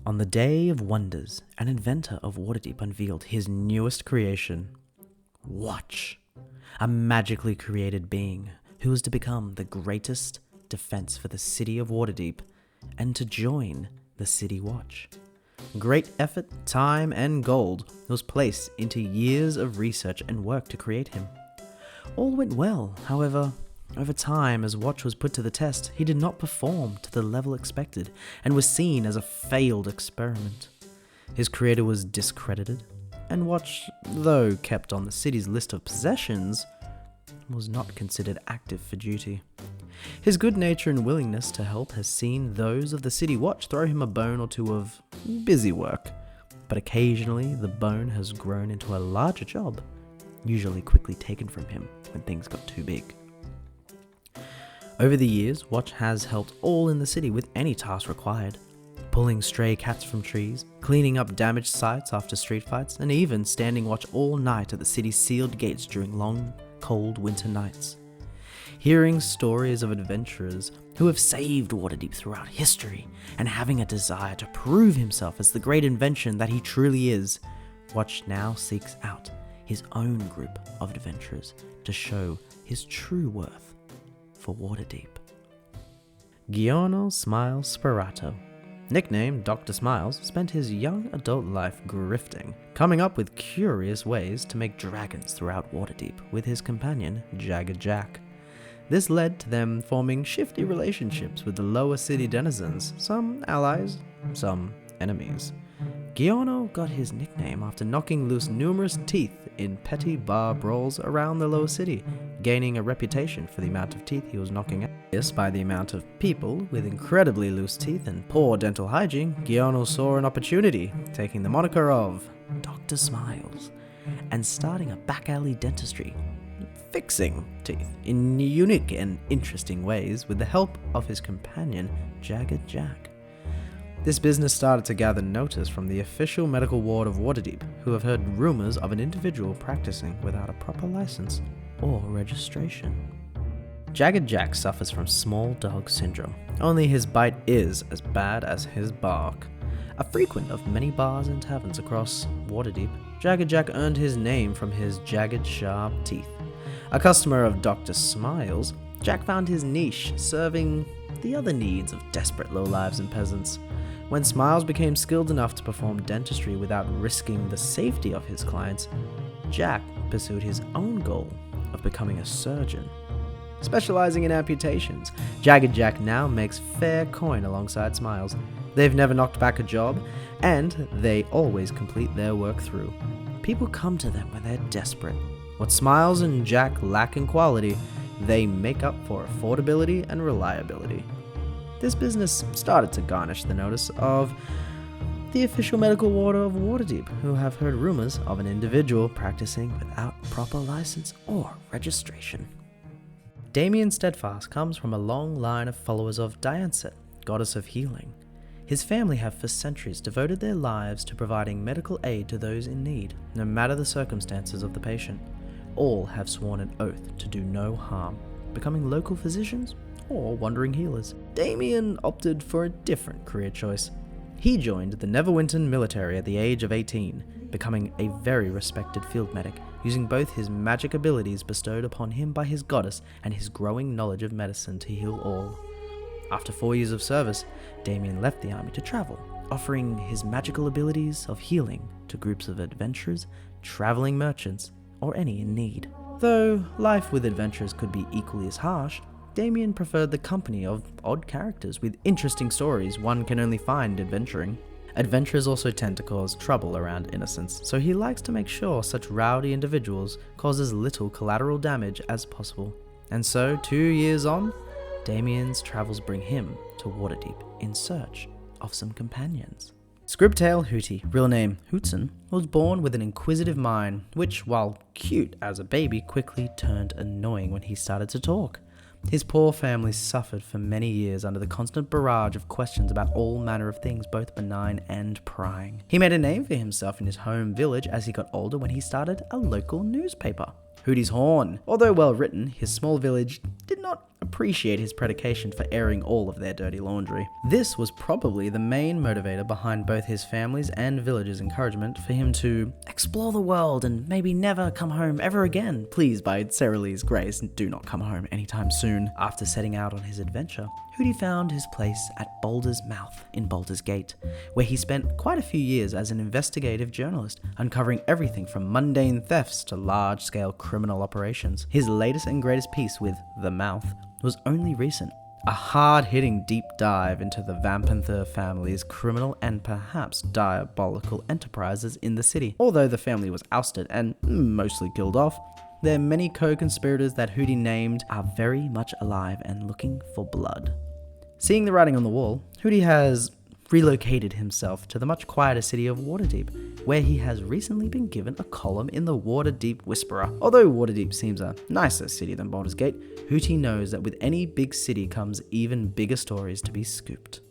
On the day of wonders, an inventor of Waterdeep unveiled his newest creation, Watch, a magically created being who was to become the greatest defense for the city of Waterdeep and to join the City Watch. Great effort, time, and gold was placed into years of research and work to create him. All went well, however. Over time, as Watch was put to the test, he did not perform to the level expected and was seen as a failed experiment. His creator was discredited, and Watch, though kept on the city's list of possessions, was not considered active for duty. His good nature and willingness to help has seen those of the City Watch throw him a bone or two of busy work, but occasionally the bone has grown into a larger job, usually quickly taken from him when things got too big. Over the years, Watch has helped all in the city with any task required, pulling stray cats from trees, cleaning up damaged sites after street fights, and even standing watch all night at the city's sealed gates during long, cold winter nights. Hearing stories of adventurers who have saved Waterdeep throughout history and having a desire to prove himself as the great invention that he truly is, Watch now seeks out his own group of adventurers to show his true worth for Waterdeep. Guyana Smile Sperato, nicknamed Dr. Smiles, spent his young adult life grifting, coming up with curious ways to make dragons throughout Waterdeep with his companion, Jagger Jack. This led to them forming shifty relationships with the lower city denizens, some allies, some enemies. Guyana got his nickname after knocking loose numerous teeth in petty bar brawls around the lower city, gaining a reputation for the amount of teeth he was knocking out. Yes, by the amount of people with incredibly loose teeth and poor dental hygiene, Guyana saw an opportunity, taking the moniker of Dr. Smiles and starting a back alley dentistry, fixing teeth in unique and interesting ways with the help of his companion, Jagger Jack. This business started to gather notice from the official medical ward of Waterdeep, who have heard rumors of an individual practicing without a proper license or registration. Jagger Jack suffers from small dog syndrome, only his bite is as bad as his bark. A frequent of many bars and taverns across Waterdeep, Jagger Jack earned his name from his jagged, sharp teeth. A customer of Dr. Smiles, Jack found his niche serving the other needs of desperate lowlives and peasants. When Smiles became skilled enough to perform dentistry without risking the safety of his clients, Jack pursued his own goal of becoming a surgeon. Specializing in amputations, Jagger Jack now makes fair coin alongside Smiles. They've never knocked back a job, and they always complete their work through. People come to them when they're desperate. What Smiles and Jack lack in quality, they make up for affordability and reliability. This business started to garnish the notice of the official medical ward of Waterdeep, who have heard rumors of an individual practicing without proper license or registration. Damien Steadfast comes from a long line of followers of DMside, goddess of healing. His family have for centuries devoted their lives to providing medical aid to those in need, no matter the circumstances of the patient. All have sworn an oath to do no harm, becoming local physicians or wandering healers. Damien opted for a different career choice. He joined the Neverwinter military at the age of 18, becoming a very respected field medic, using both his magic abilities bestowed upon him by his goddess and his growing knowledge of medicine to heal all. After 4 years of service, Damien left the army to travel, offering his magical abilities of healing to groups of adventurers, traveling merchants, or any in need. Though life with adventurers could be equally as harsh, Damien preferred the company of odd characters with interesting stories one can only find adventuring. Adventurers also tend to cause trouble around innocents, so he likes to make sure such rowdy individuals cause as little collateral damage as possible. And so, 2 years on, Damien's travels bring him to Waterdeep in search of some companions. Scribtail Hootie, real name Hootson, was born with an inquisitive mind, which, while cute as a baby, quickly turned annoying when he started to talk. His poor family suffered for many years under the constant barrage of questions about all manner of things, both benign and prying. He made a name for himself in his home village as he got older when he started a local newspaper, Hootie's Horn. Although well written, his small village did not appreciate his predication for airing all of their dirty laundry. This was probably the main motivator behind both his family's and village's encouragement for him to explore the world and maybe never come home ever again. Please, by Sarah Lee's grace, do not come home anytime soon. After setting out on his adventure, Hootie found his place at Boulder's Mouth in Boulder's Gate, where he spent quite a few years as an investigative journalist, uncovering everything from mundane thefts to large-scale criminal operations. His latest and greatest piece with The Mouth was only recent, a hard-hitting deep dive into the Vampanther family's criminal and perhaps diabolical enterprises in the city. Although the family was ousted and mostly killed off, their many co-conspirators that Hootie named are very much alive and looking for blood. Seeing the writing on the wall, Hootie has relocated himself to the much quieter city of Waterdeep, where he has recently been given a column in the Waterdeep Whisperer. Although Waterdeep seems a nicer city than Baldur's Gate, Hootie knows that with any big city comes even bigger stories to be scooped.